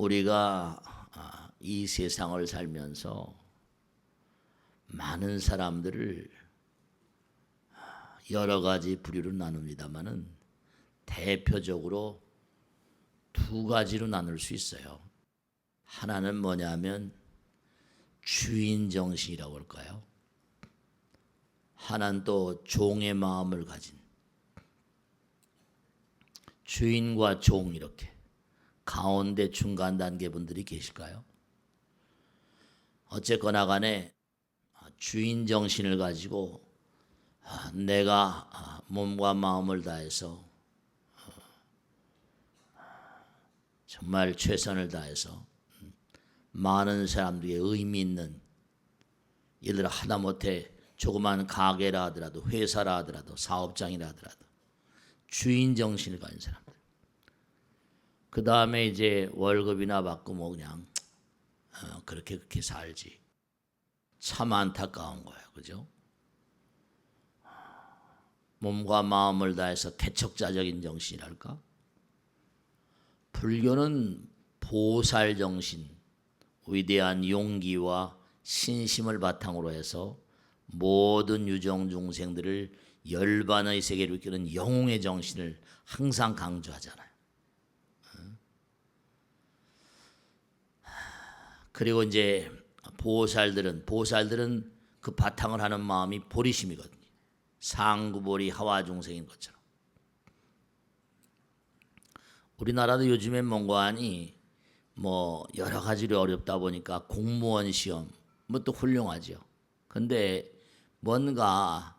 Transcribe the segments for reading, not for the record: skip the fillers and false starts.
우리가 이 세상을 살면서 많은 사람들을 여러 가지 부류로 나눕니다만은 대표적으로 두 가지로 나눌 수 있어요. 하나는 뭐냐면 주인 정신이라고 할까요? 하나는 또 종의 마음을 가진 주인과 종, 이렇게 가운데 중간 단계 분들이 계실까요? 어쨌거나 간에 주인 정신을 가지고 내가 몸과 마음을 다해서 정말 최선을 다해서 많은 사람들에게 의미 있는, 예를 들어 하다못해 조그만 가게라 하더라도, 회사라 하더라도, 사업장이라 하더라도 주인 정신을 가진 사람들. 그 다음에 이제 월급이나 받고 뭐 그냥 그렇게 살지. 참 안타까운 거예요, 그죠? 몸과 마음을 다해서 개척자적인 정신이랄까? 불교는 보살 정신, 위대한 용기와 신심을 바탕으로 해서 모든 유정 중생들을 열반의 세계로 이끄는 영웅의 정신을 항상 강조하잖아요. 그리고 이제 보살들은 그 바탕을 하는 마음이 보리심이거든요. 상구보리 하와 중생인 것처럼. 우리나라도 요즘엔 뭔가하니 뭐 여러 가지로 어렵다 보니까 공무원 시험 뭐 또 훌륭하죠. 근데 뭔가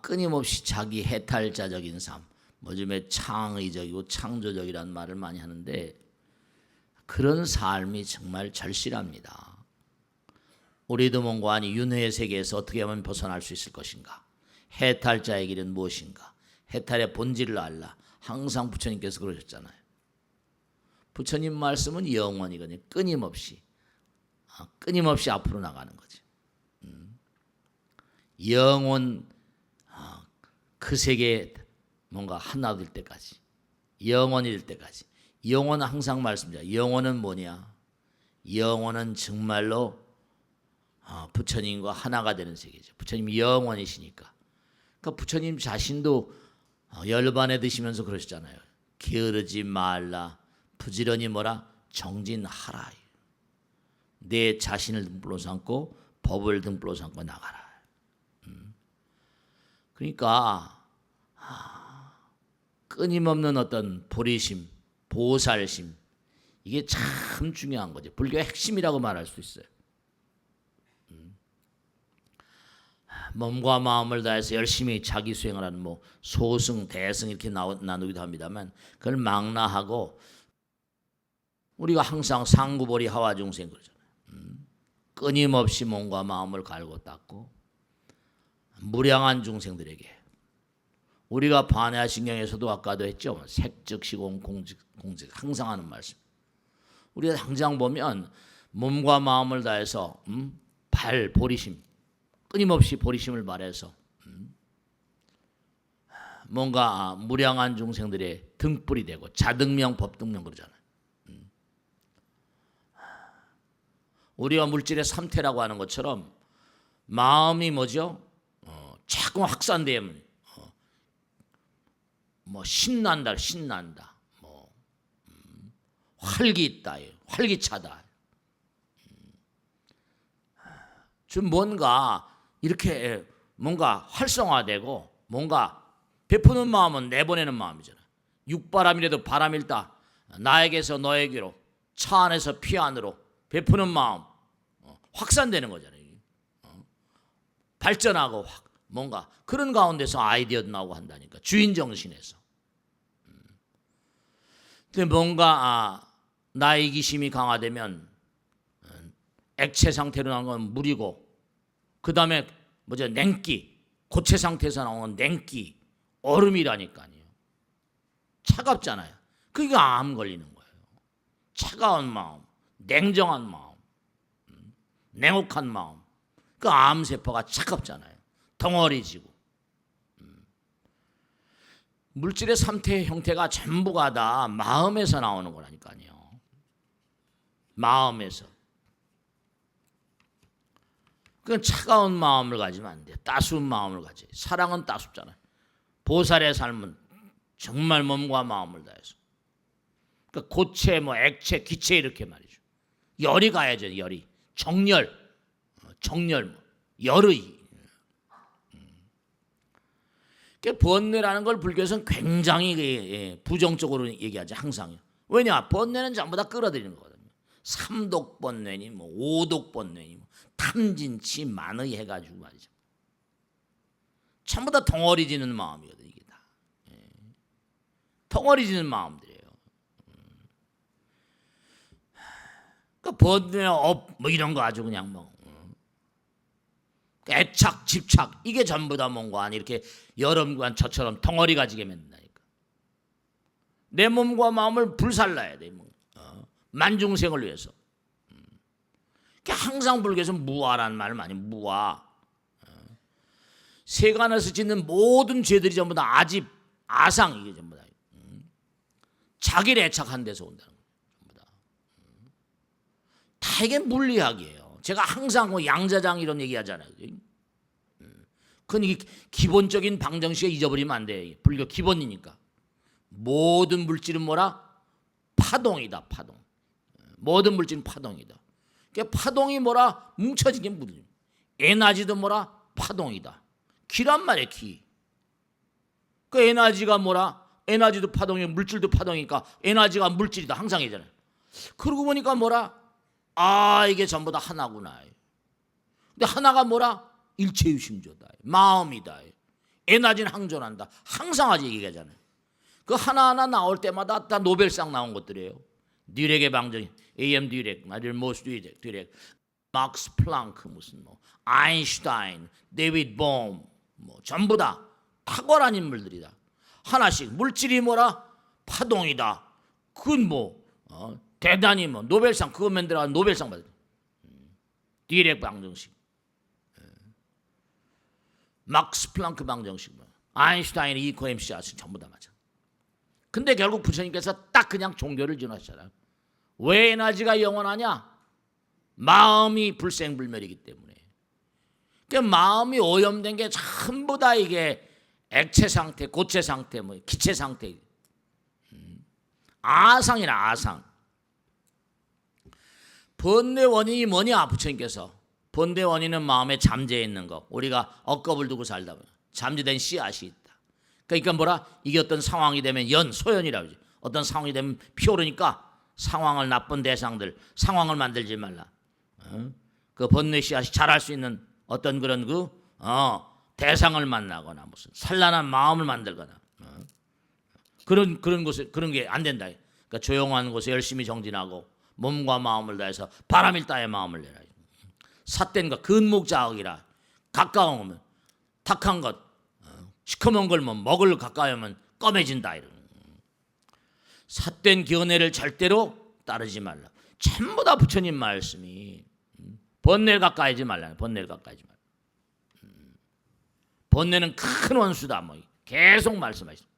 끊임없이 자기 해탈자적인 삶, 요즘에 창의적이고 창조적이라는 말을 많이 하는데 그런 삶이 정말 절실합니다. 우리도 뭔가하니 윤회의 세계에서 어떻게 하면 벗어날 수 있을 것인가? 해탈자의 길은 무엇인가? 해탈의 본질을 알라. 항상 부처님께서 그러셨잖아요. 부처님 말씀은 영원이거든요. 끊임없이 앞으로 나가는 거죠. 영원, 그 세계에 뭔가 하나 될 때까지, 영원이 될 때까지. 영원은 항상 말씀드려요. 영원은 뭐냐? 영원은 정말로 부처님과 하나가 되는 세계죠. 부처님이 영원이시니까. 그러니까 부처님 자신도 열반에 드시면서 그러셨잖아요. 게으르지 말라. 부지런히 뭐라? 정진하라. 내 자신을 등불로 삼고 법을 등불로 삼고 나가라. 그러니까 끊임없는 어떤 보리심, 보살심, 이게 참 중요한 거죠. 불교의 핵심이라고 말할 수 있어요. 몸과 마음을 다해서 열심히 자기 수행을 하는 뭐 소승, 대승 이렇게 나누기도 합니다만 그걸 망라하고 우리가 항상 상구보리 하와 중생 그러잖아요. 끊임없이 몸과 마음을 갈고 닦고 무량한 중생들에게, 우리가 반야신경에서도 아까도 했죠. 색즉시공 공즉 항상 하는 말씀. 우리가 당장 보면 몸과 마음을 다해서 보리심, 끊임없이 보리심을 발해서 뭔가 무량한 중생들의 등불이 되고, 자등명 법등명 그러잖아요. 우리가 물질의 삼태라고 하는 것처럼 마음이 뭐죠? 자꾸 확산되면 뭐 신난다, 뭐 활기 있다, 활기차다. 좀 뭔가 이렇게 뭔가 활성화되고 뭔가 베푸는 마음은 내보내는 마음이잖아. 육바람이라도 바람일다. 나에게서 너에게로, 차 안에서 피 안으로 베푸는 마음 확산되는 거잖아요. 발전하고 뭔가 그런 가운데서 아이디어도 나오고 한다니까. 주인 정신에서. 근데 뭔가 나의 이기심이 강화되면 액체 상태로 나온 건 물이고, 그 다음에 냉기, 고체 상태에서 나오는 냉기, 얼음이라니까요. 차갑잖아요. 그게 암 걸리는 거예요. 차가운 마음, 냉정한 마음, 냉혹한 마음. 그 암세포가 차갑잖아요. 덩어리지고. 물질의 3태 형태가 전부가 다 마음에서 나오는 거라니까요. 마음에서. 그건 차가운 마음을 가지면 안 돼. 따스운 마음을 가지. 사랑은 따숩잖아요. 보살의 삶은 정말 몸과 마음을 다해서. 그러니까 고체, 뭐 액체, 기체 이렇게 말이죠. 열이 가야죠. 열이. 정열, 정열, 열의. 번뇌라는 걸 불교에서는 굉장히 부정적으로 얘기하지 항상. 왜냐? 번뇌는 전부 다 끌어들이는 거거든요. 삼독번뇌니 뭐 오독번뇌니 뭐 탐진치 만의 해가지고 말이죠. 전부 다 덩어리지는 마음이거든 이게 다. 덩어리지는 마음들이에요. 그 번뇌 뭐 이런 거 아주 그냥 뭐 애착, 집착 이게 전부 다 뭔가 아니 이렇게 여름관 저처럼 덩어리 가지게 만든다니까. 내 몸과 마음을 불살라야 돼. 만중생을 위해서. 항상 불교에서 무아라는 말을 많이 무아. 세간에서 짓는 모든 죄들이 전부 다 아집, 아상 이게 전부 다. 자기를 애착한 데서 온다는 거예요. 전부 다. 다 이게 물리학이에요. 제가 항상 뭐 양자장 이런 얘기하잖아요. 그건 이게 기본적인 방정식에 잊어버리면 안 돼. 불교 기본이니까. 모든 물질은 뭐라? 파동이다. 파동. 모든 물질은 파동이다. 그러니까 파동이 뭐라? 뭉쳐진 게 무슨? 에너지도 뭐라? 파동이다. 기란 말이야. 기. 그 에너지가 뭐라? 에너지도 파동이, 물질도 파동이니까 에너지가 물질이다. 항상 얘기잖아요. 그러고 보니까 뭐라? 아 이게 전부 다 하나구나. 근데 하나가 뭐라? 일체유심조다. 마음이다. 에너지는 항존한다. 항상 아직 얘기하잖아요. 그 하나하나 나올 때마다 다 노벨상 나온 것들이에요. 뉘렉의 방정, A.M. 뉘렉, 모스 뉘렉, 막스 플랑크, 무슨 뭐 아인슈타인, 데이비드 봄, 뭐 전부 다 탁월한 인물들이다. 하나씩 물질이 뭐라? 파동이다. 그건 뭐 대단히 뭐 노벨상 그거 만들어 노벨상 받을. 뉘렉 방정식, 막스 플랑크 방정식, 아인슈타인, 이코 MC 아시 전부 다 맞아. 근데 결국 부처님께서 딱 그냥 종교를 지어놨잖아요. 왜 에너지가 영원하냐? 마음이 불생불멸이기 때문에. 그러니까 마음이 오염된 게 전부 다 이게 액체 상태, 고체 상태, 뭐 기체 상태, 아상이라 아상. 번뇌 원인이 뭐냐? 부처님께서 번뇌 원인은 마음에 잠재해 있는 거. 우리가 억겁을 두고 살다 보면 잠재된 씨앗이 있다. 그러니까 뭐라? 이게 어떤 상황이 되면 소연이라고 하지. 어떤 상황이 되면 피오르니까 상황을 나쁜 대상들, 상황을 만들지 말라. 그 번뇌 씨앗이 자랄 수 있는 어떤 그런 대상을 만나거나 무슨 산란한 마음을 만들거나 그런 곳에 그런 게 안 된다. 그러니까 조용한 곳에 열심히 정진하고 몸과 마음을 다해서 바람일다의 마음을 내라. 삿된 것, 근목자학이라. 가까우면 탁한 것, 시커먼 걸 뭐 먹을 가까이 하면 검해진다. 이런. 삿된 견해를 절대로 따르지 말라. 전부 다 부처님 말씀이 번뇌를 가까이 하지 말라. 번뇌를 가까이 하지 말라. 번뇌는 큰 원수다. 뭐 계속 말씀하시죠.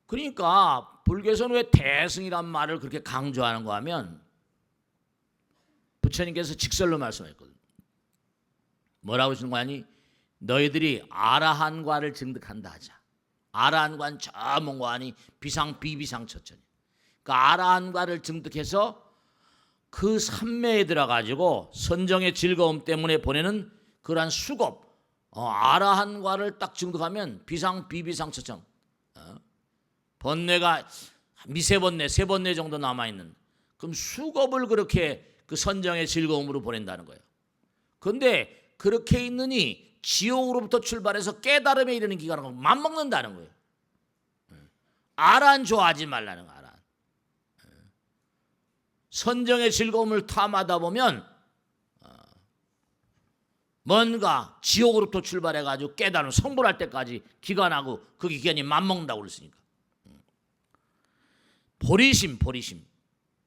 그러니까 불교에서는 왜 대승이란 말을 그렇게 강조하는가 하면 부처님께서 직설로 말씀하셨거든요. 뭐라고 하시는 거 아니? 너희들이 아라한과를 증득한다 하자. 아라한과는 저 뭔가 아니 비상 비비상 처천이. 그러니까 아라한과를 증득해서 그 삼매에 들어가지고 선정의 즐거움 때문에 보내는 그러한 수급. 아라한과를 딱 증득하면 비상 비비상 처천. 번뇌가 미세번뇌, 세번뇌 정도 남아있는 그럼 수급을 그렇게 그 선정의 즐거움으로 보낸다는 거예요. 그런데 그렇게 있느니 지옥으로부터 출발해서 깨달음에 이르는 기간을 맘먹는다는 거예요. 아란 좋아하지 말라는 거야. 아란. 선정의 즐거움을 탐하다 보면 뭔가 지옥으로부터 출발해가지고 깨달음 성불할 때까지 기간하고 그 기간이 맘먹는다고 그랬으니까. 보리심,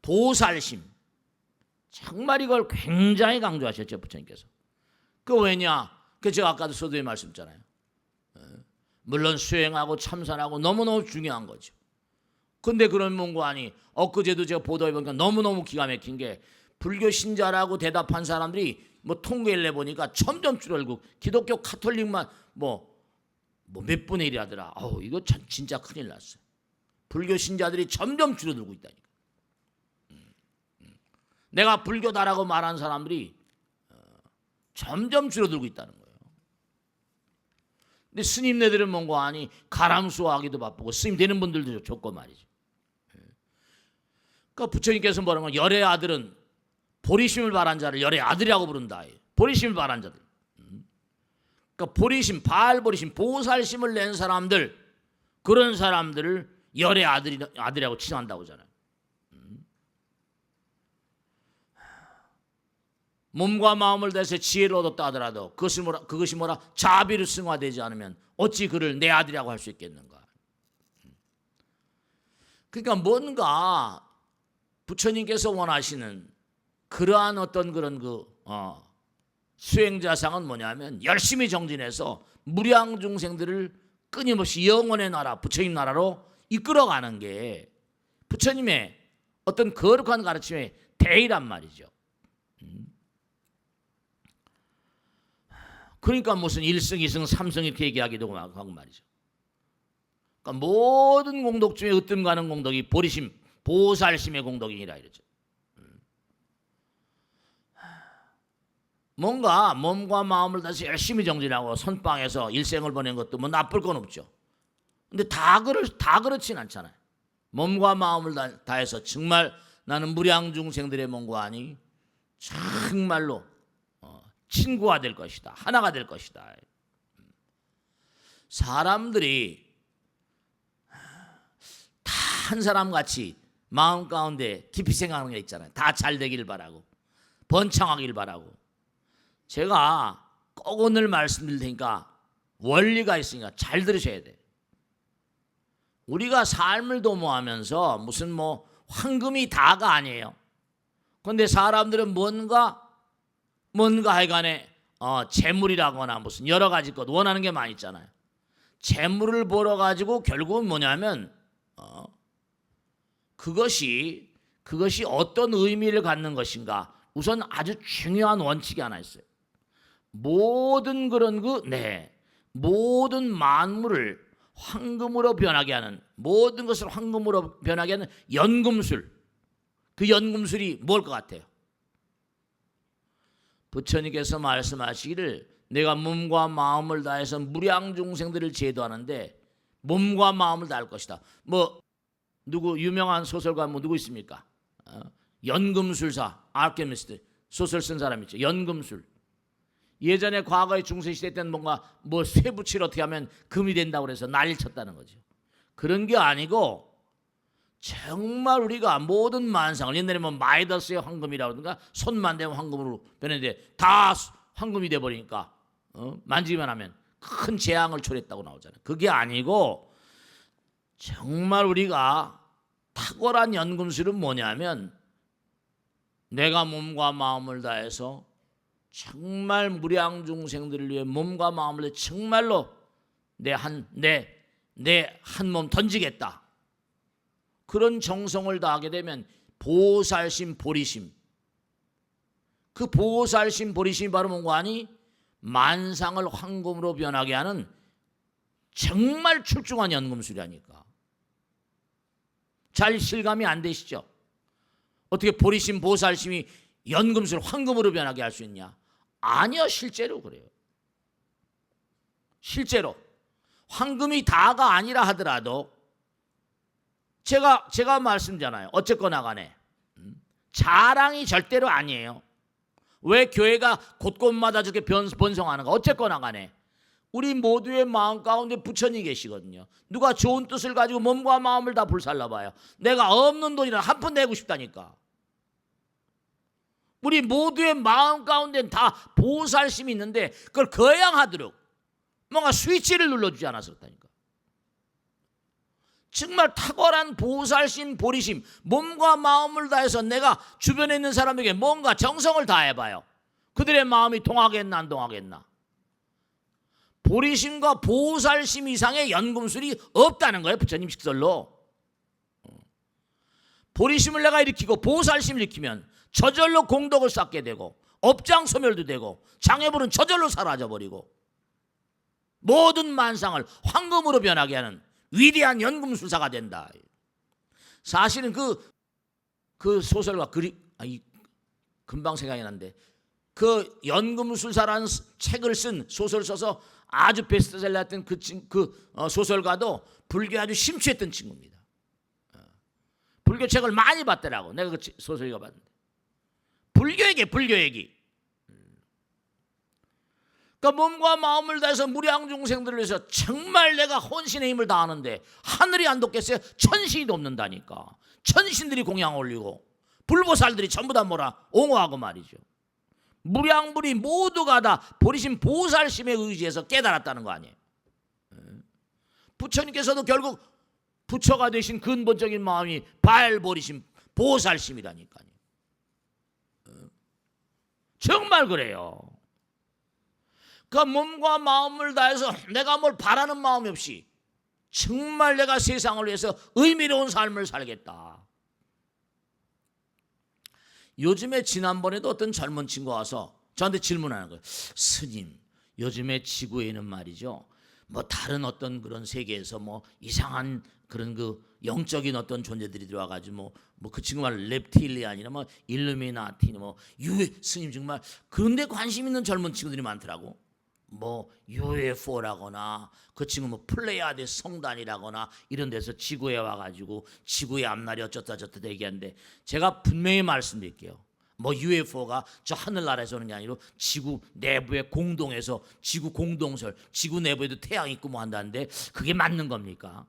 도살심. 정말 이걸 굉장히 강조하셨죠, 부처님께서. 그 왜냐? 그 제가 아까도 서두에 말씀드렸잖아요. 물론 수행하고 참선하고 너무너무 중요한 거죠. 근데 그런 문구아니 엊그제도 제가 보도해 보니까 너무너무 기가 막힌 게 불교 신자라고 대답한 사람들이 뭐 통계를 내보니까 점점 줄어들고 기독교 카톨릭만 뭐 몇 분의 1이 하더라. 이거 참 진짜 큰일 났어요. 불교 신자들이 점점 줄어들고 있다니까. 내가 불교다라고 말한 사람들이 점점 줄어들고 있다는 거예요. 근데 스님네들은 뭔가 아니 가람수하기도 바쁘고 스님 되는 분들도 좋고 말이죠. 그러니까 부처님께서 뭐라는 건 열의 아들은 보리심을 발한 자를 열의 아들이라고 부른다. 보리심을 발한 자들. 그러니까 보리심, 바알보리심, 보살심을 낸 사람들, 그런 사람들을 열의 아들이라고 칭한다고 하잖아요. 몸과 마음을 다해서 지혜를 얻었다 하더라도 그것이 뭐라 자비로 승화되지 않으면 어찌 그를 내 아들이라고 할 수 있겠는가. 그러니까 뭔가 부처님께서 원하시는 그러한 어떤 그런 수행자상은 뭐냐면 열심히 정진해서 무량 중생들을 끊임없이 영원의 나라, 부처님 나라로 이끌어가는 게 부처님의 어떤 거룩한 가르침의 대의란 말이죠. 그러니까 무슨 1승, 2승, 3승 이렇게 얘기하기도 하고 말이죠. 그러니까 모든 공덕 중에 으뜸 가는 공덕이 보리심, 보살심의 공덕이니라 이러죠. 뭔가 몸과 마음을 다해서 열심히 정진하고 선방에서 일생을 보낸 것도 뭐 나쁠 건 없죠. 근데 다 그렇진 않잖아요. 몸과 마음을 다해서 정말 나는 무량 중생들의 몸과 아니 정말로 친구가 될 것이다. 하나가 될 것이다. 사람들이 다 한 사람 같이 마음 가운데 깊이 생각하는 게 있잖아요. 다 잘 되기를 바라고 번창하기를 바라고. 제가 꼭 오늘 말씀드릴 테니까 원리가 있으니까 잘 들으셔야 돼. 우리가 삶을 도모하면서 무슨 뭐 황금이 다가 아니에요. 그런데 사람들은 뭔가 하여간에 재물이라거나 무슨 여러 가지 것 원하는 게 많이 있잖아요. 재물을 벌어가지고 결국은 뭐냐면 그것이 어떤 의미를 갖는 것인가. 우선 아주 중요한 원칙이 하나 있어요. 모든 그런 모든 만물을 황금으로 변하게 하는, 모든 것을 황금으로 변하게 하는 연금술. 그 연금술이 뭘 것 같아요? 부처님께서 말씀하시기를 내가 몸과 마음을 다해서 무량 중생들을 제도하는데 몸과 마음을 다할 것이다. 누구 유명한 소설가 누구 있습니까? 연금술사 아르케미스트 소설 쓴 사람 있죠. 연금술. 예전에 과거의 중세시대 때는 쇠붙이를 어떻게 하면 금이 된다고 해서 난리를 쳤다는 거죠. 그런 게 아니고 정말 우리가 모든 만상을 옛날에 마이더스의 황금이라고 그러든가 손만 대면 황금으로 변했는데 다 황금이 돼버리니까 만지기만 하면 큰 재앙을 초래했다고 나오잖아요. 그게 아니고 정말 우리가 탁월한 연금술은 뭐냐면 내가 몸과 마음을 다해서 정말 무량 중생들을 위해 몸과 마음을 다해 정말로 내 한 몸 던지겠다. 그런 정성을 다하게 되면 보살심, 보리심. 그 보살심, 보리심이 바로 뭔가 아니 만상을 황금으로 변하게 하는 정말 출중한 연금술이라니까. 잘 실감이 안 되시죠? 어떻게 보리심, 보살심이 연금술, 황금으로 변하게 할 수 있냐? 아니요, 실제로 그래요. 실제로 황금이 다가 아니라 하더라도 제가 말씀드리잖아요. 어쨌거나 간에 자랑이 절대로 아니에요. 왜 교회가 곳곳마다 저렇게 번성하는가? 어쨌거나 간에 우리 모두의 마음 가운데 부처님이 계시거든요. 누가 좋은 뜻을 가지고 몸과 마음을 다 불살라봐요. 내가 없는 돈이라 한 푼 내고 싶다니까. 우리 모두의 마음 가운데는 다 보살심이 있는데 그걸 거양하도록 뭔가 스위치를 눌러주지 않아서 그렇다니까. 정말 탁월한 보살심, 보리심, 몸과 마음을 다해서 내가 주변에 있는 사람에게 뭔가 정성을 다해봐요. 그들의 마음이 동하겠나 안 동하겠나. 보리심과 보살심 이상의 연금술이 없다는 거예요. 부처님 식설로. 보리심을 내가 일으키고 보살심을 일으키면 저절로 공덕을 쌓게 되고 업장 소멸도 되고 장애물은 저절로 사라져버리고 모든 만상을 황금으로 변하게 하는 위대한 연금술사가 된다. 사실은 그 소설가 금방 생각이 났는데 그 연금술사라는 책을 쓴 소설 써서 아주 베스트셀러 했던 그 소설가도 불교에 아주 심취했던 친구입니다. 불교 책을 많이 봤더라고. 내가 그 소설 읽어봤는데 불교 얘기. 그러니까 몸과 마음을 다해서 무량 중생들을 위해서 정말 내가 혼신의 힘을 다하는데 하늘이 안 돕겠어요? 천신이 돕는다니까. 천신들이 공양 올리고 불보살들이 전부 다 옹호하고 말이죠. 무량불이 모두가 다 보리심 보살심에 의지해서 깨달았다는 거 아니에요. 부처님께서도 결국 부처가 되신 근본적인 마음이 발보리심 보살심이라니까요. 정말 그래요. 그 몸과 마음을 다해서 내가 뭘 바라는 마음이 없이 정말 내가 세상을 위해서 의미로운 삶을 살겠다. 요즘에 지난번에도 어떤 젊은 친구가 와서 저한테 질문하는 거예요. 스님, 요즘에 지구에는 말이죠, 뭐 다른 어떤 그런 세계에서 뭐 이상한 그런 그 영적인 어떤 존재들이 들어와가지고 뭐 그 친구 말 reptilian이나 뭐 일루미나티 뭐 스님 정말 그런데 관심 있는 젊은 친구들이 많더라고. 뭐 UFO라거나 그 친구 뭐 플레이아드 성단이라거나 이런 데서 지구에 와가지고 지구의 앞날이 어쩌다 저쩌다 얘기하는데 제가 분명히 말씀드릴게요. 뭐 UFO가 저 하늘나라에서 오는 게 아니라 지구 내부의 공동에서 지구 공동설, 지구 내부에도 태양이 있고 뭐 한다는데 그게 맞는 겁니까?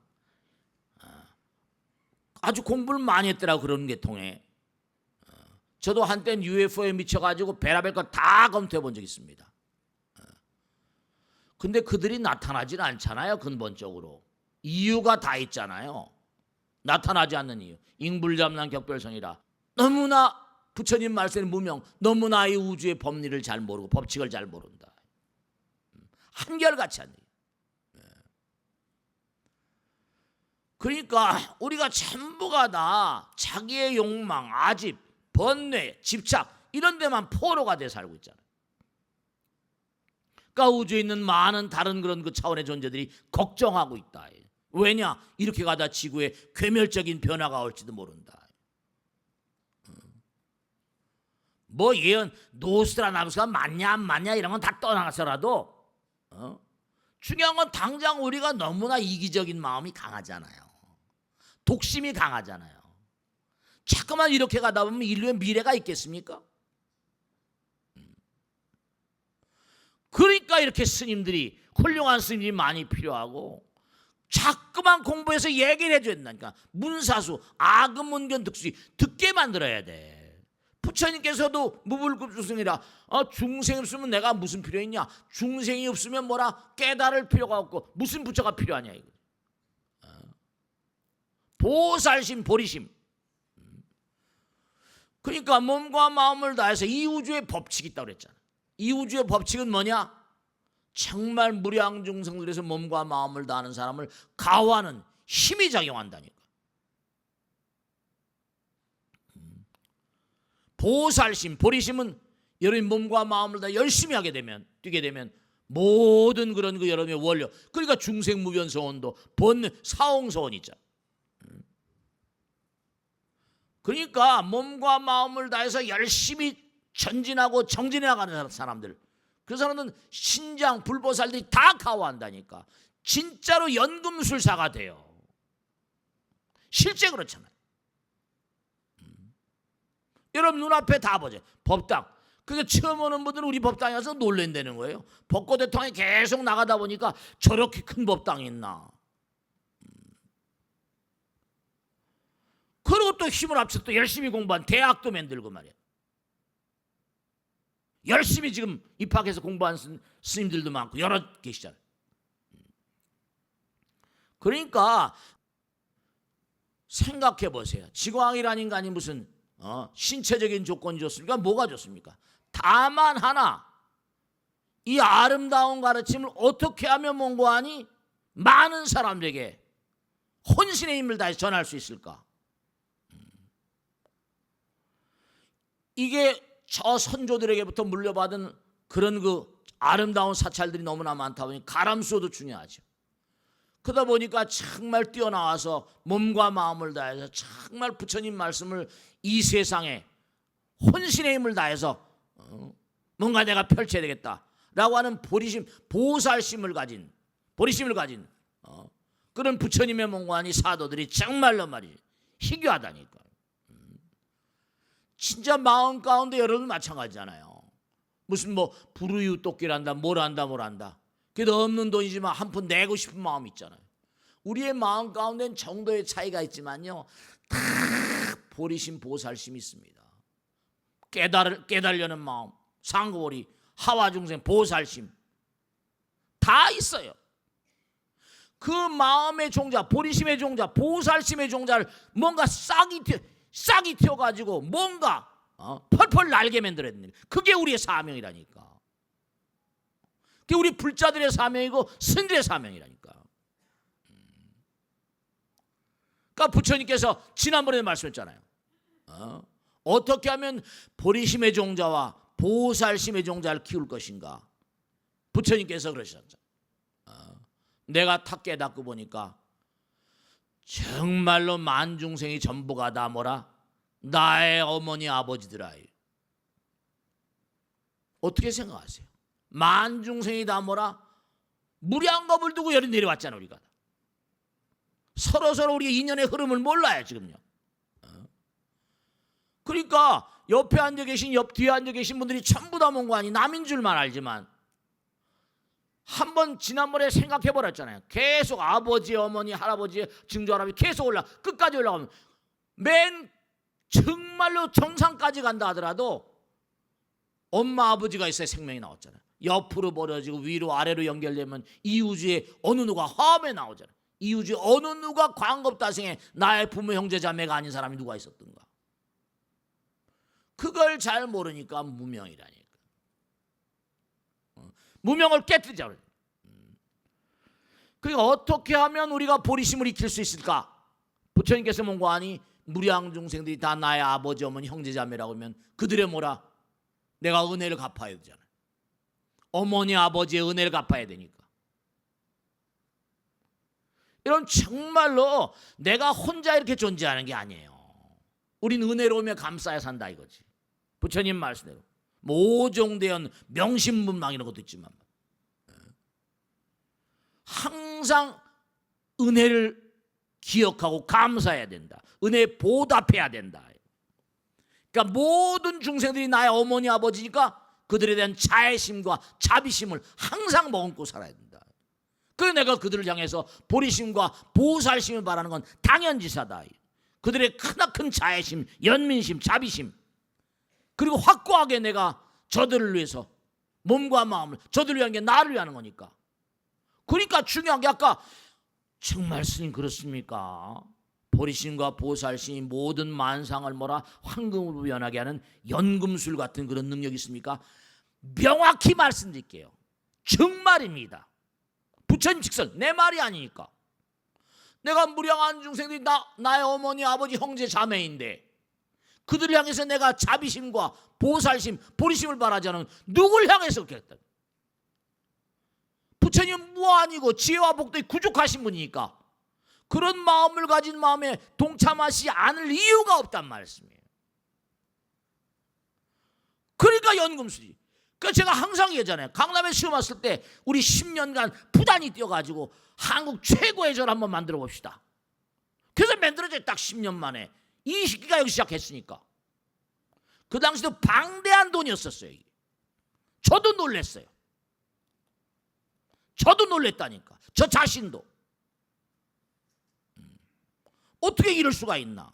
아주 공부를 많이 했더라고 그런 게 통해. 저도 한때는 UFO에 미쳐가지고 별의별 거 다 검토해 본 적이 있습니다. 근데 그들이 나타나질 않잖아요. 근본적으로 이유가 다 있잖아요. 나타나지 않는 이유, 인불잡난 격별성이라. 너무나 부처님 말씀에 무명, 너무나 이 우주의 법리를 잘 모르고 법칙을 잘 모른다. 한결같이 하는. 그러니까 우리가 전부가 다 자기의 욕망, 아집, 번뇌, 집착 이런 데만 포로가 돼 살고 있잖아요. 그러니까 우주에 있는 많은 다른 그런 그 차원의 존재들이 걱정하고 있다. 왜냐? 이렇게 가다 지구에 괴멸적인 변화가 올지도 모른다. 뭐 예언 노스트라다무스가 맞냐 안 맞냐 이런 건 다 떠나서라도 중요한 건 당장 우리가 너무나 이기적인 마음이 강하잖아요. 독심이 강하잖아요. 자꾸만 이렇게 가다 보면 인류의 미래가 있겠습니까? 그러니까 이렇게 스님들이, 훌륭한 스님이 많이 필요하고 자꾸만 공부해서 얘기를 해줘야 된다니까. 문사수, 아금문견 득수 듣게 만들어야 돼. 부처님께서도 무불급 중생이라 중생이 없으면 내가 무슨 필요 있냐. 중생이 없으면 뭐라 깨달을 필요가 없고 무슨 부처가 필요하냐 이거. 보살심 보리심. 그러니까 몸과 마음을 다해서 이 우주의 법칙이 있다고 그랬잖아. 이 우주의 법칙은 뭐냐? 정말 무량중생들에서 몸과 마음을 다하는 사람을 가호하는 힘이 작용한다니까. 보살심, 보리심은 여러분 몸과 마음을 다 열심히 하게 되면, 뛰게 되면 모든 그런 그 여러분의 원료, 그러니까 중생무변소원도 번뇌, 사홍소원 있잖아. 그러니까 몸과 마음을 다해서 열심히 전진하고 정진해 나가는 사람들, 그 사람은 신장 불보살들이 다 가호한다니까. 진짜로 연금술사가 돼요. 실제 그렇잖아요. 여러분 눈앞에 다 보죠. 법당. 그게 처음 오는 분들은 우리 법당에 와서 놀랜다는 거예요. 벚꽃 대통령이 계속 나가다 보니까 저렇게 큰 법당이 있나. 그리고 또 힘을 합쳐서 또 열심히 공부한 대학도 만들고 말이야. 열심히 지금 입학해서 공부한 스님들도 많고 여러 계시잖아요. 그러니까 생각해 보세요. 지광이라는 인간이 무슨 신체적인 조건이 좋습니까? 뭐가 좋습니까? 다만 하나, 이 아름다운 가르침을 어떻게 하면 몽고하니 많은 사람들에게 혼신의 힘을 다해 전할 수 있을까? 이게 저 선조들에게부터 물려받은 그런 그 아름다운 사찰들이 너무나 많다 보니 가람수도 중요하죠. 그러다 보니까 정말 뛰어나와서 몸과 마음을 다해서 정말 부처님 말씀을 이 세상에 혼신의 힘을 다해서 뭔가 내가 펼쳐야 되겠다라고 하는 보살심을 가진 그런 부처님의 몽고하니 사도들이 정말로 말이지 희귀하다니까. 진짜 마음 가운데 여러분 마찬가지잖아요. 무슨 뭐 불우유웃돕기란다 뭘 한다 그래도 없는 돈이지만 한 푼 내고 싶은 마음이 있잖아요. 우리의 마음 가운데는 정도의 차이가 있지만요 다 보리심 보살심이 있습니다. 깨달으려는 마음, 상고보리, 하와중생, 보살심 다 있어요. 그 마음의 종자, 보리심의 종자, 보살심의 종자를 뭔가 싹이 튀어가지고 뭔가 펄펄 날게 만들어야 됩니다. 그게 우리의 사명이라니까. 그게 우리 불자들의 사명이고 스님들의 사명이라니까. 그러니까 부처님께서 지난번에 말씀했잖아요. 어떻게 하면 보리심의 종자와 보살심의 종자를 키울 것인가. 부처님께서 그러셨죠. 내가 탁 깨닫고 보니까 정말로 만중생이 전부가 다 뭐라? 나의 어머니 아버지들아. 어떻게 생각하세요? 만중생이 다 뭐라? 무량겁을 두고 열이 내려왔잖아. 우리가 서로 우리의 인연의 흐름을 몰라요 지금요. 그러니까 옆에 앉아 계신 뒤에 앉아 계신 분들이 전부 다 몽고하니 남인 줄만 알지만 한번 지난번에 생각해 버렸잖아요. 계속 아버지, 어머니, 할아버지, 증조할아버지 계속 끝까지 올라가면 맨 정말로 정상까지 간다 하더라도 엄마 아버지가 있어야 생명이 나왔잖아요. 옆으로 벌어지고 위로 아래로 연결되면 이 우주에 어느 누가 화음에 나오잖아요. 이 우주에 어느 누가 광겁다생에 나의 부모 형제 자매가 아닌 사람이 누가 있었던가. 그걸 잘 모르니까 무명이라니까. 무명을 깨뜨리자. 그러니까 어떻게 하면 우리가 보리심을 익힐 수 있을까? 부처님께서 몽고하니 무량중생들이 다 나의 아버지, 어머니, 형제자매라고 하면 그들의 뭐라? 내가 은혜를 갚아야 되잖아요. 어머니, 아버지의 은혜를 갚아야 되니까. 이런 정말로 내가 혼자 이렇게 존재하는 게 아니에요. 우린 은혜로우며 감싸야 산다 이거지. 부처님 말씀대로 모종대연 명심문망 이런 것도 있지만 항상 은혜를 기억하고 감사해야 된다. 은혜에 보답해야 된다. 그러니까 모든 중생들이 나의 어머니 아버지니까 그들에 대한 자애심과 자비심을 항상 머금고 살아야 된다. 그래서 내가 그들을 향해서 보리심과 보살심을 바라는 건 당연지사다. 그들의 크나큰 자애심, 연민심, 자비심, 그리고 확고하게 내가 저들을 위해서 몸과 마음을 저들을 위한 게 나를 위하는 거니까. 그러니까 중요한 게 아까 정말 스님 그렇습니까? 보리심과 보살심이 모든 만상을 뭐라 황금으로 변하게 하는 연금술 같은 그런 능력이 있습니까? 명확히 말씀드릴게요. 정말입니다. 부처님 직설 내 말이 아니니까. 내가 무량한 중생들이 나의 어머니 아버지 형제 자매인데 그들을 향해서 내가 자비심과 보살심 보리심을 바라지 않으면 누굴 향해서 그랬다. 부처님 무한이고 지혜와 복도에 구족하신 분이니까 그런 마음을 가진 마음에 동참하시지 않을 이유가 없단 말씀이에요. 그러니까 연금술이. 그러니까 제가 항상 얘기하잖아요. 강남에 시험 왔을 때 우리 10년간 부단히 뛰어가지고 한국 최고의 절 한번 만들어 봅시다. 그래서 만들어져요. 딱 10년 만에. 20기가 여기 시작했으니까. 그 당시도 방대한 돈이었었어요. 저도 놀랐어요. 저도 놀랬다니까. 저 자신도. 어떻게 이럴 수가 있나.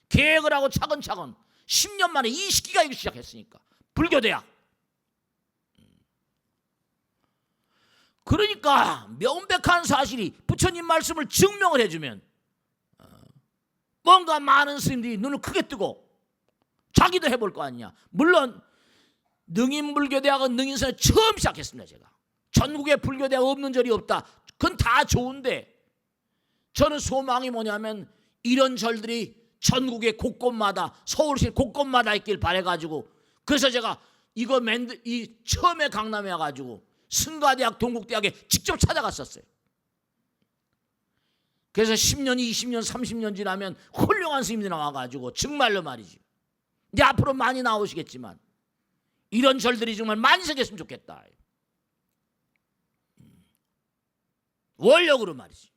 계획을 하고 차근차근 10년 만에 20기가 여기 시작했으니까. 불교대학. 그러니까 명백한 사실이 부처님 말씀을 증명을 해주면 뭔가 많은 스님들이 눈을 크게 뜨고 자기도 해볼 거 아니냐. 물론 능인불교대학은 능인선에 처음 시작했습니다. 제가 전국에 불교대학 없는 절이 없다. 그건 다 좋은데 저는 소망이 뭐냐면 이런 절들이 전국의 곳곳마다, 서울시 곳곳마다 있길 바래가지고, 그래서 제가 이거 처음에 강남에 와가지고 승가대학, 동국대학에 직접 찾아갔었어요. 그래서 10년, 20년, 30년 지나면 훌륭한 스님들이 나와가지고 정말로 말이지. 이제 앞으로 많이 나오시겠지만 이런 절들이 정말 많이 생겼으면 좋겠다. 원력으로 말이지.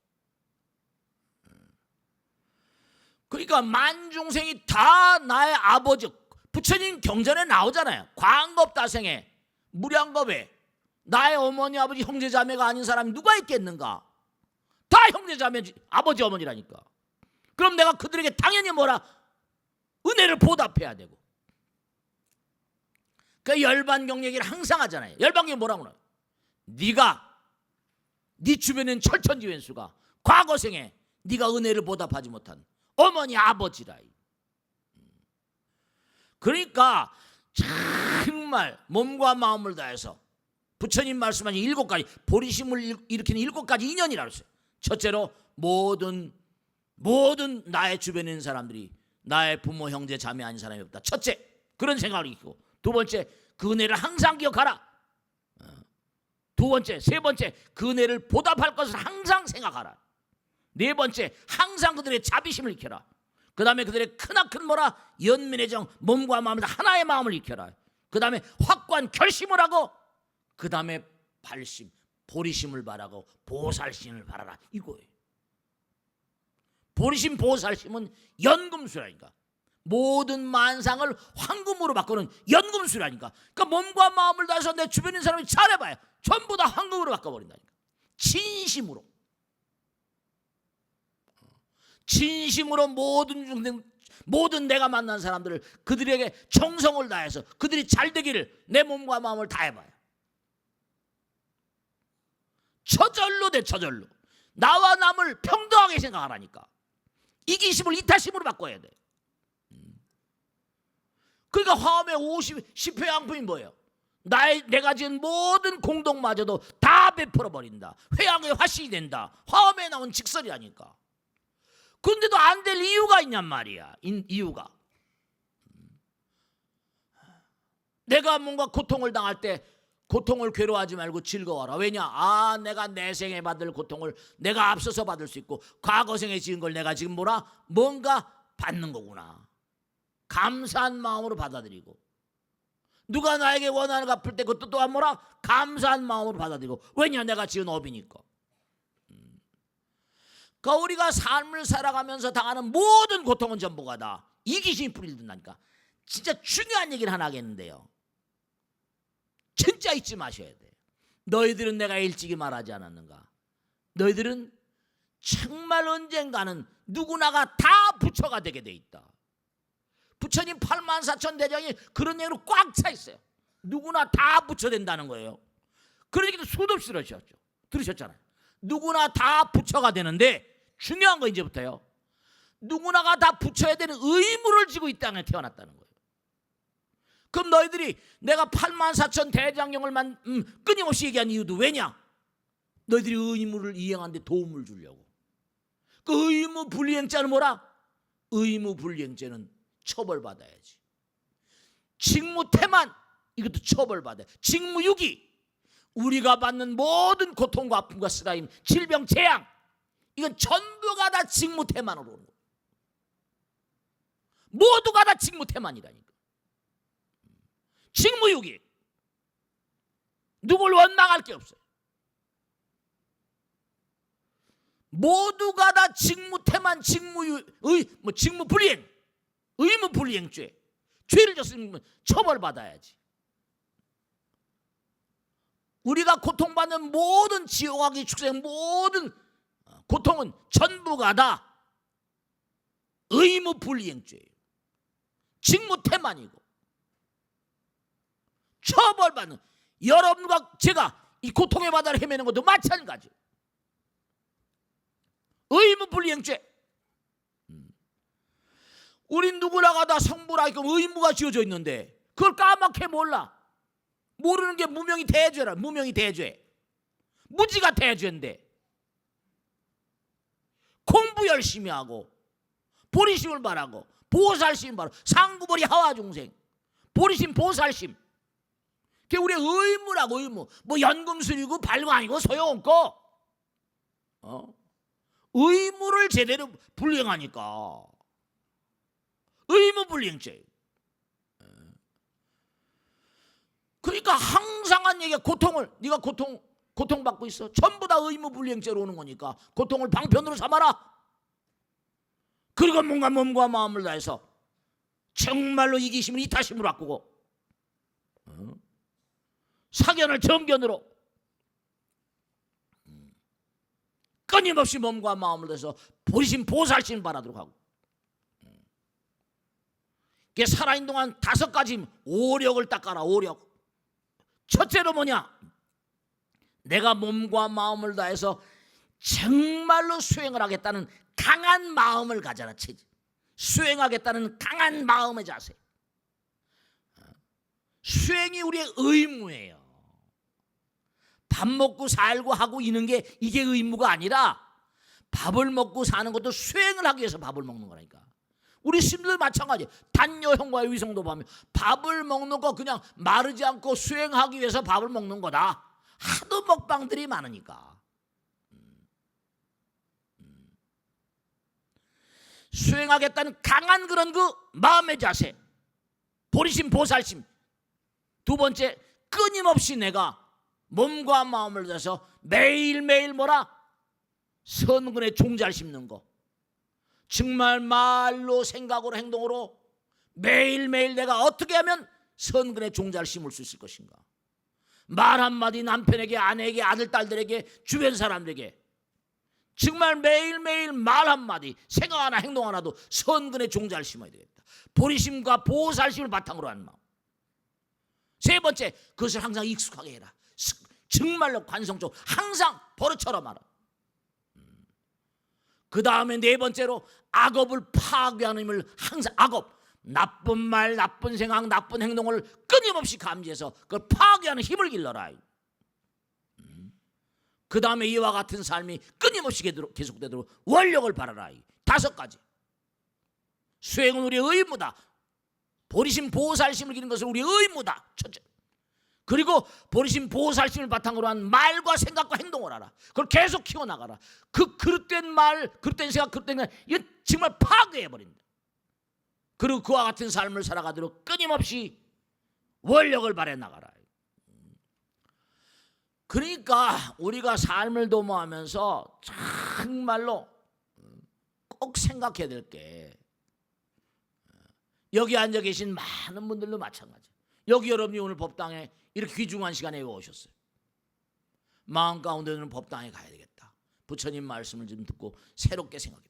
그러니까 만중생이 다 나의 아버지, 부처님 경전에 나오잖아요. 광겁다생에, 무량겁에 나의 어머니, 아버지, 형제자매가 아닌 사람이 누가 있겠는가? 다 형제자매, 아버지, 어머니라니까. 그럼 내가 그들에게 당연히 뭐라? 은혜를 보답해야 되고. 그 열반경 얘기를 항상 하잖아요. 열반경이 뭐라고 그래요? 네가 네 주변에 있는 철천지왼수가 과거생에 네가 은혜를 보답하지 못한 어머니, 아버지라. 그러니까 정말 몸과 마음을 다해서 부처님 말씀하신 7가지 보리심을 일으키는 7가지 인연이라고 했어요. 첫째로 모든 나의 주변에 있는 사람들이 나의 부모, 형제, 자매 아닌 사람이 없다. 첫째, 그런 생각을 있고, 두 번째, 그 은혜를 항상 기억하라. 두 번째, 세 번째, 그 은혜를 보답할 것을 항상 생각하라. 네 번째, 항상 그들의 자비심을 익혀라. 그 다음에 그들의 크나큰 뭐라? 연민의 정, 몸과 마음을 하나의 마음을 익혀라. 그 다음에 확고한 결심을 하고, 그 다음에 발심, 보리심을 바라고 보살심을 바라라. 이거예요. 보리심, 보살심은 연금술이라니까. 모든 만상을 황금으로 바꾸는 연금술이라니까. 그러니까 몸과 마음을 다해서 내 주변에 있는 사람이 잘해봐요. 전부 다 황금으로 바꿔버린다니까. 진심으로 모든 내가 만난 사람들을, 그들에게 정성을 다해서 그들이 잘 되기를 내 몸과 마음을 다해봐요. 저절로 돼. 저절로 나와 남을 평등하게 생각하라니까. 이기심을 이타심으로 바꿔야 돼. 그러니까 화엄의 10회 양품이 뭐예요? 내가 지은 모든 공덕마저도 다 베풀어 버린다. 회양의 화신이 된다. 화엄에 나온 직설이라니까. 그런데도 안 될 이유가 있냔 말이야. 이유가 내가 뭔가 고통을 당할 때 고통을 괴로워하지 말고 즐거워라. 왜냐? 내가 내 생에 받을 고통을 내가 앞서서 받을 수 있고, 과거 생에 지은 걸 내가 지금 뭔가 받는 거구나. 감사한 마음으로 받아들이고, 누가 나에게 원한을 갚을 때 그것도 또한 감사한 마음으로 받아들이고. 왜냐? 내가 지은 업이니까. 그러니까 우리가 삶을 살아가면서 당하는 모든 고통은 전부가 다 이기심이 뿌리를 든다니까. 진짜 중요한 얘기를 하나 하겠는데요. 진짜 잊지 마셔야 돼. 너희들은 내가 일찍이 말하지 않았는가? 너희들은 정말 언젠가는 누구나가 다 부처가 되게 돼 있다. 부처님 84,000대장이 그런 내용으로 꽉 차 있어요. 누구나 다 부처 된다는 거예요. 그런 얘기도 수도 없이 들으셨잖아요. 누구나 다 부처가 되는데 중요한 거 이제부터요. 누구나가 다 부처야 되는 의무를 지고 이 땅에 태어났다는 거예요. 그럼 너희들이 내가 84,000대장경을 끊임없이 얘기한 이유도 왜냐? 너희들이 의무를 이행하는데 도움을 주려고. 그 의무 불이행죄는 뭐라? 의무 불이행죄는 처벌받아야지. 직무태만, 이것도 처벌받아야 돼. 직무유기, 우리가 받는 모든 고통과 아픔과 쓰라림, 질병, 재앙, 이건 전부가 다 직무태만으로 오는 거예요. 모두가 다 직무태만이라니까. 직무유기, 누굴 원망할 게 없어요. 모두가 다 직무태만, 직무불이행, 의무불이행죄, 죄를 졌으면 처벌받아야지. 우리가 고통받는 모든 지옥하기 축생 모든 고통은 전부가 다 의무불이행죄예요. 직무태만이고 처벌받는, 여러분과 제가 이 고통의 바다를 헤매는 것도 마찬가지예요. 의무불이행죄. 우린 누구나가 다 성불하게끔 의무가 지어져 있는데 그걸 까맣게 몰라. 모르는 게 무명이 대죄라. 무명이 대죄. 무지가 대죄인데 공부 열심히 하고 보리심을 바라고 보살심을 바라고 상구보리 하와중생 보리심 보살심 그게 우리의 의무라고. 의무. 뭐 연금술이고 발금 아니고 소용없고 의무를 제대로 불이행하니까 의무불이행죄. 그러니까 항상 한 얘기가 고통을 네가 고통받고 있어. 전부 다 의무불이행죄로 오는 거니까 고통을 방편으로 삼아라. 그리고 뭔가 몸과 마음을 다해서 정말로 이기심을 이타심으로 바꾸고 사견을 정견으로 끊임없이 몸과 마음을 다해서 보리심 보살심을 바라도록 하고 이게 살아있는 동안 5가지 오력을 닦아라. 오력. 첫째로 뭐냐? 내가 몸과 마음을 다해서 정말로 수행을 하겠다는 강한 마음을 가져라. 수행하겠다는 강한 마음의 자세. 수행이 우리의 의무예요. 밥 먹고 살고 하고 있는 게 이게 의무가 아니라 밥을 먹고 사는 것도 수행을 하기 위해서 밥을 먹는 거라니까. 우리 스님들 마찬가지. 단요형과의 위성도 보면 밥을 먹는 거 그냥 마르지 않고 수행하기 위해서 밥을 먹는 거다. 하도 먹방들이 많으니까. 수행하겠다는 강한 그런 그 마음의 자세, 보리심 보살심. 두 번째, 끊임없이 내가 몸과 마음을 다해서 매일매일 뭐라? 선근의 종자를 심는 거. 정말 말로 생각으로 행동으로 매일매일 내가 어떻게 하면 선근의 종자를 심을 수 있을 것인가. 말 한마디 남편에게 아내에게 아들 딸들에게 주변 사람들에게 정말 매일매일 말 한마디 생각 하나 행동 하나도 선근의 종자를 심어야 되겠다. 보리심과 보살심을 바탕으로 하는 마음. 세 번째, 그것을 항상 익숙하게 해라. 정말로 관성적으로 항상 버릇처럼 하라. 그 다음에 네 번째로 악업을 파괴하는 힘을 항상 악업, 나쁜 말, 나쁜 생각, 나쁜 행동을 끊임없이 감지해서 그걸 파괴하는 힘을 길러라. 그 다음에 이와 같은 삶이 끊임없이 계속되도록 원력을 바라라. 5가지. 수행은 우리의 의무다. 보리심 보살심을 기르는 것은 우리의 의무다. 첫째. 그리고 보리심 보살심을 바탕으로 한 말과 생각과 행동을 하라. 그걸 계속 키워나가라. 그 그릇된 말, 그릇된 생각, 그릇된 말, 이건 정말 파괴해버린다. 그리고 그와 같은 삶을 살아가도록 끊임없이 원력을 발해나가라. 그러니까 우리가 삶을 도모하면서 정말로 꼭 생각해야 될 게, 여기 앉아 계신 많은 분들도 마찬가지. 여기 여러분이 오늘 법당에 이렇게 귀중한 시간에 오셨어요. 마음 가운데는 법당에 가야 되겠다. 부처님 말씀을 좀 듣고 새롭게 생각합니다.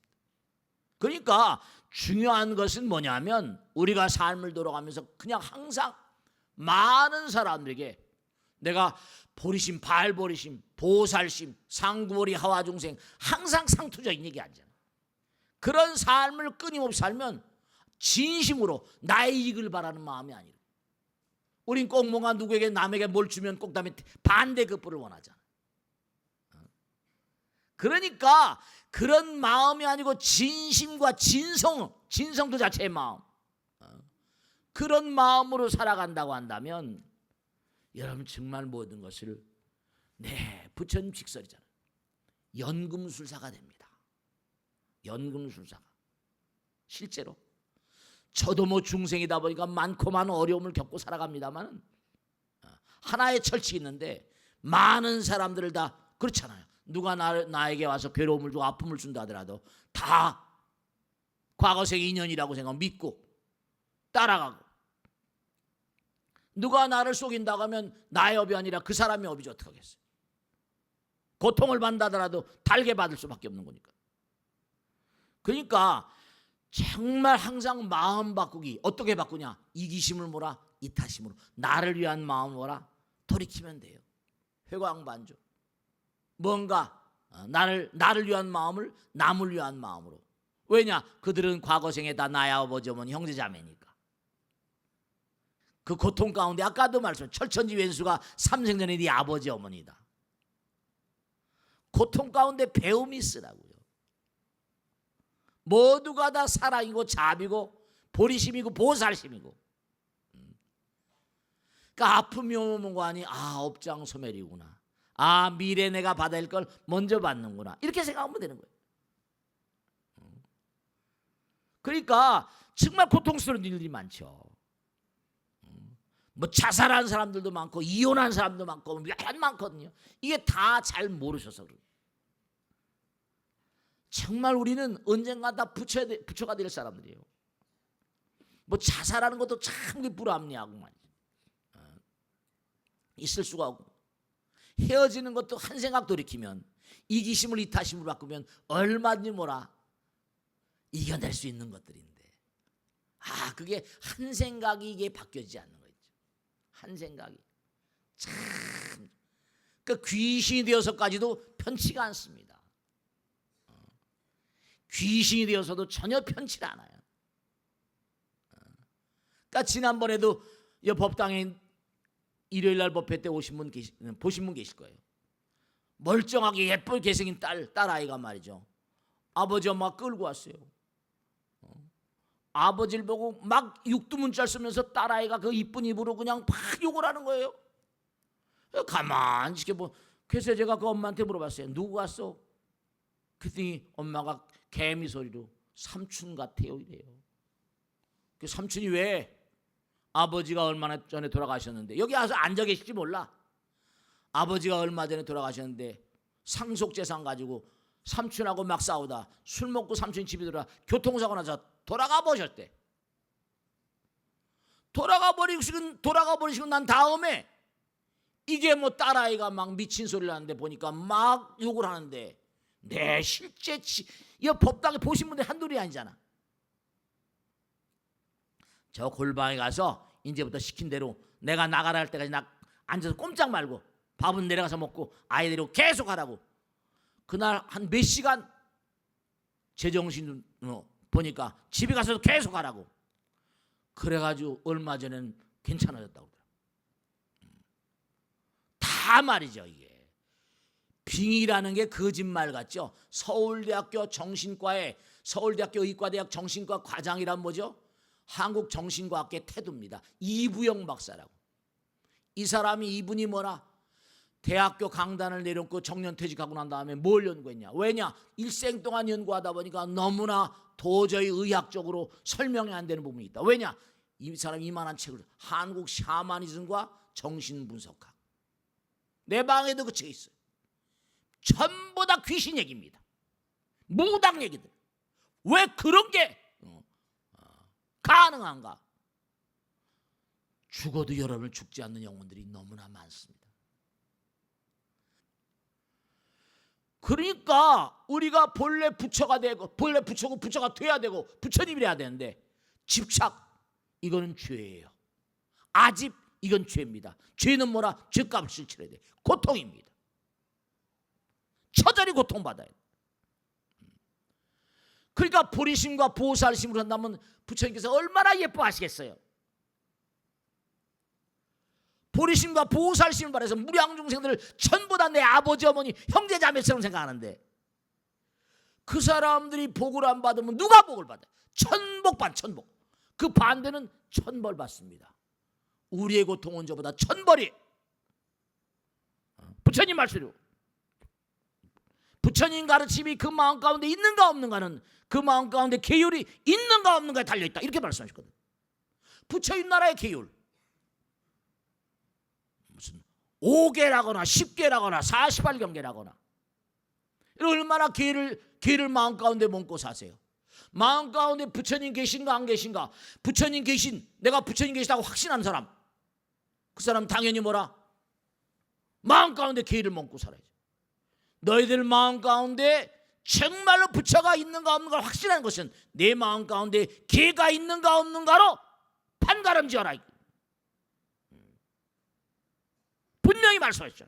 그러니까 중요한 것은 뭐냐면 우리가 삶을 돌아가면서 그냥 항상 많은 사람들에게 내가 보리심, 발보리심, 보살심, 상구보리 하와중생 항상 상투적인 얘기 하잖아. 그런 삶을 끊임없이 살면 진심으로 나의 이익을 바라는 마음이 아니라 우린 꼭 뭔가 누구에게 남에게 뭘 주면 꼭 다음에 반대급부를 원하잖아. 그러니까 그런 마음이 아니고 진심과 진성도 자체의 마음, 그런 마음으로 살아간다고 한다면 여러분 정말 모든 것을 부처님 직설이잖아요. 연금술사가 됩니다. 연금술사가. 실제로 저도 뭐 중생이다 보니까 많고 많은 어려움을 겪고 살아갑니다만 하나의 철칙이 있는데 많은 사람들을 다 그렇잖아요. 누가 나에게 와서 괴로움을 주고 아픔을 준다 하더라도 다 과거생 인연이라고 생각하고 믿고 따라가고, 누가 나를 속인다고 하면 나의 업이 아니라 그 사람의 업이지 어떡하겠어요. 고통을 받는다 하더라도 달게 받을 수밖에 없는 거니까. 그러니까 정말 항상 마음 바꾸기. 어떻게 바꾸냐? 이기심을 뭐라? 이타심으로. 나를 위한 마음을 뭐라? 돌이키면 돼요. 회광반조. 뭔가 나를 위한 마음을 남을 위한 마음으로. 왜냐? 그들은 과거 생에 다 나야 아버지 어머니 형제 자매니까. 그 고통 가운데 아까도 말씀 철천지 왼수가 삼생전에 네 아버지 어머니다. 고통 가운데 배움이 있으라고요. 모두가 다 사랑이고 자비고 보리심이고 보살심이고. 그러니까 아픔이 오는 거 아니 업장소멸이구나. 미래 내가 받아야 할 걸 먼저 받는구나. 이렇게 생각하면 되는 거예요. 그러니까 정말 고통스러운 일들이 많죠. 뭐 자살한 사람들도 많고 이혼한 사람도 많고 많거든요. 이게 다 잘 모르셔서 그래요. 정말 우리는 언젠가 다 부처가 될 사람들이에요. 뭐 자살하는 것도 참 불합리하고 말이죠. 있을 수가 없고 헤어지는 것도 한 생각 돌이키면 이기심을 이타심으로 바꾸면 얼마든지 이겨낼 수 있는 것들인데 그게 한 생각이 이게 바뀌어지지 않는 거죠. 한 생각이 참 그 귀신이 되어서까지도 편치가 않습니다. 귀신이 되어서도 전혀 편치 않아요. 그러니까 지난번에도 이 법당에 일요일날 법회 때 보신 분 계실 거예요. 멀쩡하게 예쁘게 생긴 딸아이가 말이죠. 아버지 엄마 끌고 왔어요. 아버지를 보고 막 육두문자 쓰면서 딸아이가 그 이쁜 입으로 그냥 막 욕을 하는 거예요. 가만히 지켜보. 그래서 제가 그 엄마한테 물어봤어요. 누구 왔어? 그랬더니 엄마가 개미 소리로 삼촌 같아요 이래요. 그 삼촌이 왜? 아버지가 얼마나 전에 돌아가셨는데 여기 와서 앉아 계실지 몰라. 아버지가 얼마 전에 돌아가셨는데 상속재산 가지고 삼촌하고 막 싸우다 술 먹고 삼촌이 집에 들어와 교통사고 나서 돌아가 버렸대. 돌아가 버리시고 난 다음에 이게 뭐 딸아이가 막 미친 소리를 하는데 보니까 막 욕을 하는데 내 실제 이 법당에 보신 분들 한둘이 아니잖아. 저 골방에 가서 이제부터 시킨 대로 내가 나가라 할 때까지 앉아서 꼼짝 말고 밥은 내려가서 먹고 아이 데리고 계속 하라고. 그날 한 몇 시간 제정신 보니까 집에 가서도 계속 하라고. 그래가지고 얼마 전에는 괜찮아졌다고 그러더라고요. 다 말이죠 이게. 빙의라는 게 거짓말 같죠. 서울대학교 의과대학 정신과 과장이란 뭐죠? 한국정신과학계 태두입니다. 이부영 박사라고. 이 사람이 이분이 대학교 강단을 내려놓고 정년퇴직하고 난 다음에 뭘 연구했냐? 왜냐? 일생 동안 연구하다 보니까 너무나 도저히 의학적으로 설명이 안 되는 부분이 있다. 왜냐? 이 사람이 이만한 책을 한국 샤머니즘과 정신분석학. 내 방에도 그 책이 있어요. 전부 다 귀신 얘기입니다. 무당 얘기들. 왜 그런 게 가능한가? 죽어도 여러분을 죽지 않는 영혼들이 너무나 많습니다. 그러니까 우리가 본래 부처가 되고 본래 부처고 부처가 돼야 되고 부처님이 돼야 되는데 집착 이거는 죄예요. 아집 이건 죄입니다. 죄는 죄값을 치러야 돼. 고통입니다. 처절히 고통받아요. 그러니까 보리심과 보살심을 한다면 부처님께서 얼마나 예뻐하시겠어요. 보리심과 보살심을 바라서 무량중생들을 전부 다 내 아버지 어머니 형제 자매처럼 생각하는데 그 사람들이 복을 안 받으면 누가 복을 받아요? 천복. 그 반대는 천벌 받습니다. 우리의 고통은 저보다 천벌이. 부처님 말씀으로 부처님 가르침이 그 마음 가운데 있는가 없는가는 그 마음 가운데 계율이 있는가 없는가에 달려있다 이렇게 말씀하셨거든요. 부처님 나라의 계율 무슨 5개라거나 10개라거나 48경계라거나 얼마나 계를 마음 가운데 멈고 사세요. 마음 가운데 부처님 계신가 안 계신가. 부처님 계신 내가 부처님 계시다고 확신하는 사람 그 사람 당연히 마음 가운데 계를 멈고 살아야지. 너희들 마음 가운데 정말로 부처가 있는가 없는가 확신하는 것은 내 마음 가운데 계가 있는가 없는가로 판가름지어라. 분명히 말씀하셨죠.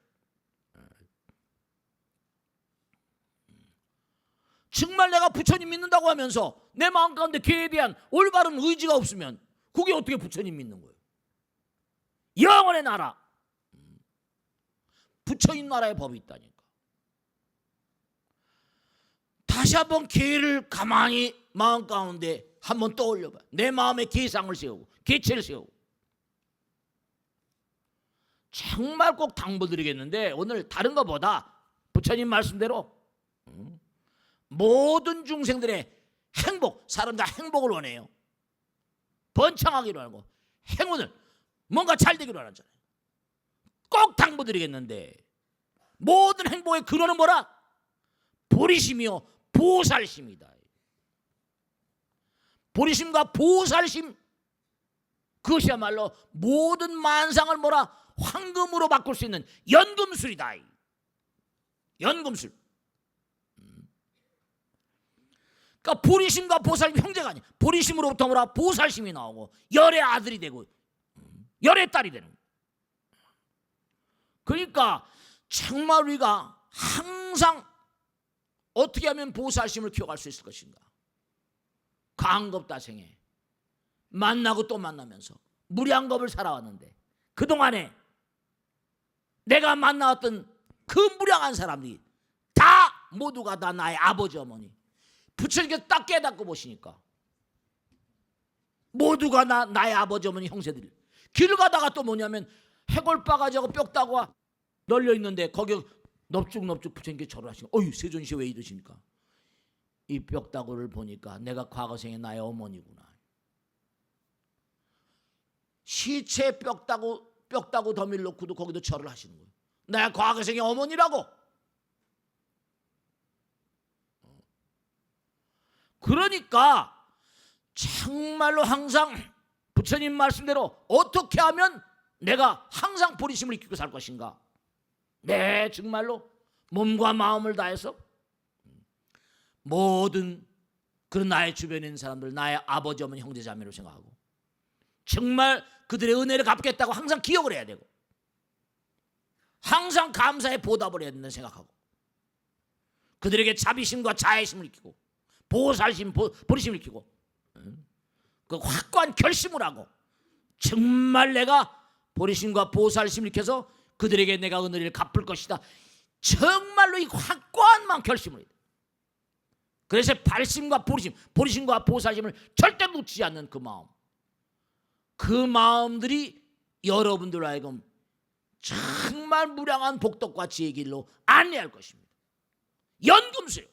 정말 내가 부처님 믿는다고 하면서 내 마음 가운데 계에 대한 올바른 의지가 없으면 그게 어떻게 부처님 믿는 거예요? 영원의 나라. 부처님 나라의 법이 있다니까. 다시 한번 계를 가만히 마음 가운데 한번 떠올려봐. 내 마음에 계상을 세우고 계체를 세우고. 정말 꼭 당부드리겠는데 오늘 다른 것보다 부처님 말씀대로 모든 중생들의 행복, 사람 다 행복을 원해요. 번창하기로 하고 행운을 뭔가 잘 되기로 하잖아요. 꼭 당부드리겠는데 모든 행복의 근원은 뭐라? 보리심이요 보살심이다. 보리심과 보살심, 그것이야말로 모든 만상을 뭐라? 황금으로 바꿀 수 있는 연금술이다. 연금술. 그러니까 보리심과 보살심 형제가 아니야. 보리심으로부터 뭐라? 보살심이 나오고 열의 아들이 되고 열의 딸이 되는 거야. 그러니까 정말 우리가 항상 어떻게 하면 보살심을 키워갈 수 있을 것인가? 광겁다생에 만나고 또 만나면서 무량겁을 살아왔는데 그동안에 내가 만나왔던 그 무량한 사람들이 다 모두가 다 나의 아버지 어머니 부처님께서 딱 깨닫고 보시니까 모두가 나의 아버지 어머니 형제들. 길 가다가 또 뭐냐면 해골바가지하고 뼈다구가 널려 있는데 거기 넙죽넙죽 부처님께 절을 하시고 어휴 세존시 왜 이러십니까? 이 뼈다구를 보니까 내가 과거생에 나의 어머니구나. 시체 뼈다구 더미를 놓고도 거기도 절을 하시는 거예요. 내가 과거생의 어머니라고. 그러니까 정말로 항상 부처님 말씀대로 어떻게 하면 내가 항상 보리심을 익히고 살 것인가? 네, 정말로 몸과 마음을 다해서 모든 그런 나의 주변에 있는 사람들, 나의 아버지, 어머니, 형제, 자매로 생각하고 정말 그들의 은혜를 갚겠다고 항상 기억을 해야 되고 항상 감사의 보답을 해야 된다는 생각하고 그들에게 자비심과 자애심을 익히고 보살심, 보리심을 익히고 그 확고한 결심을 하고 정말 내가 보리심과 보살심을 익혀서 그들에게 내가 은혜를 갚을 것이다. 정말로 이 확고한 결심을 해야 돼. 그래서 발심과 보리심, 보리심과 보살심을 절대 놓치지 않는 그 마음, 그 마음들이 여러분들 하여금 정말 무량한 복덕과 지혜의 길로 안내할 것입니다. 연금술,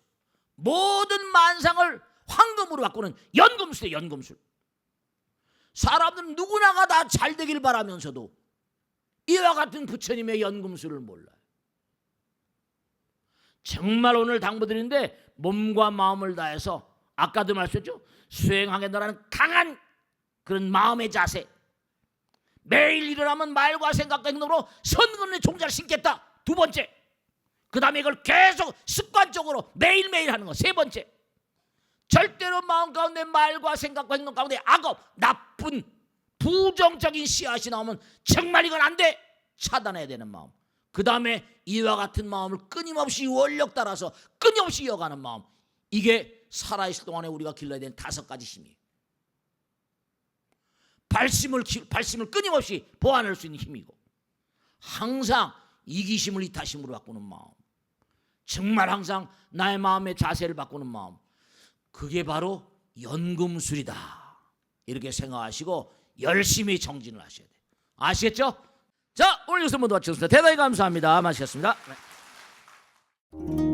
모든 만상을 황금으로 바꾸는 연금술이에요. 연금술. 사람들은 누구나가 다 잘 되길 바라면서도 이와 같은 부처님의 연금술을 몰라요. 정말 오늘 당부드리는데 몸과 마음을 다해서 아까도 말씀했죠. 수행하겠다라는 강한 그런 마음의 자세, 매일 일어나면 말과 생각과 행동으로 선근의 종자를 심겠다. 두 번째, 그 다음에 이걸 계속 습관적으로 매일매일 하는 거. 세 번째, 절대로 마음 가운데 말과 생각과 행동 가운데 악업, 나쁜 부정적인 씨앗이 나오면 정말 이건 안 돼. 차단해야 되는 마음. 그 다음에 이와 같은 마음을 끊임없이 원력 따라서 끊임없이 이어가는 마음. 이게 살아있을 동안에 우리가 길러야 되는 5가지 힘이에요. 발심을 끊임없이 보완할 수 있는 힘이고 항상 이기심을 이타심으로 바꾸는 마음. 정말 항상 나의 마음의 자세를 바꾸는 마음. 그게 바로 연금술이다. 이렇게 생각하시고 열심히 정진을 하셔야 돼요. 아시겠죠? 자, 오늘 여기서 모두 마치겠습니다. 대단히 감사합니다. 마치겠습니다. 네.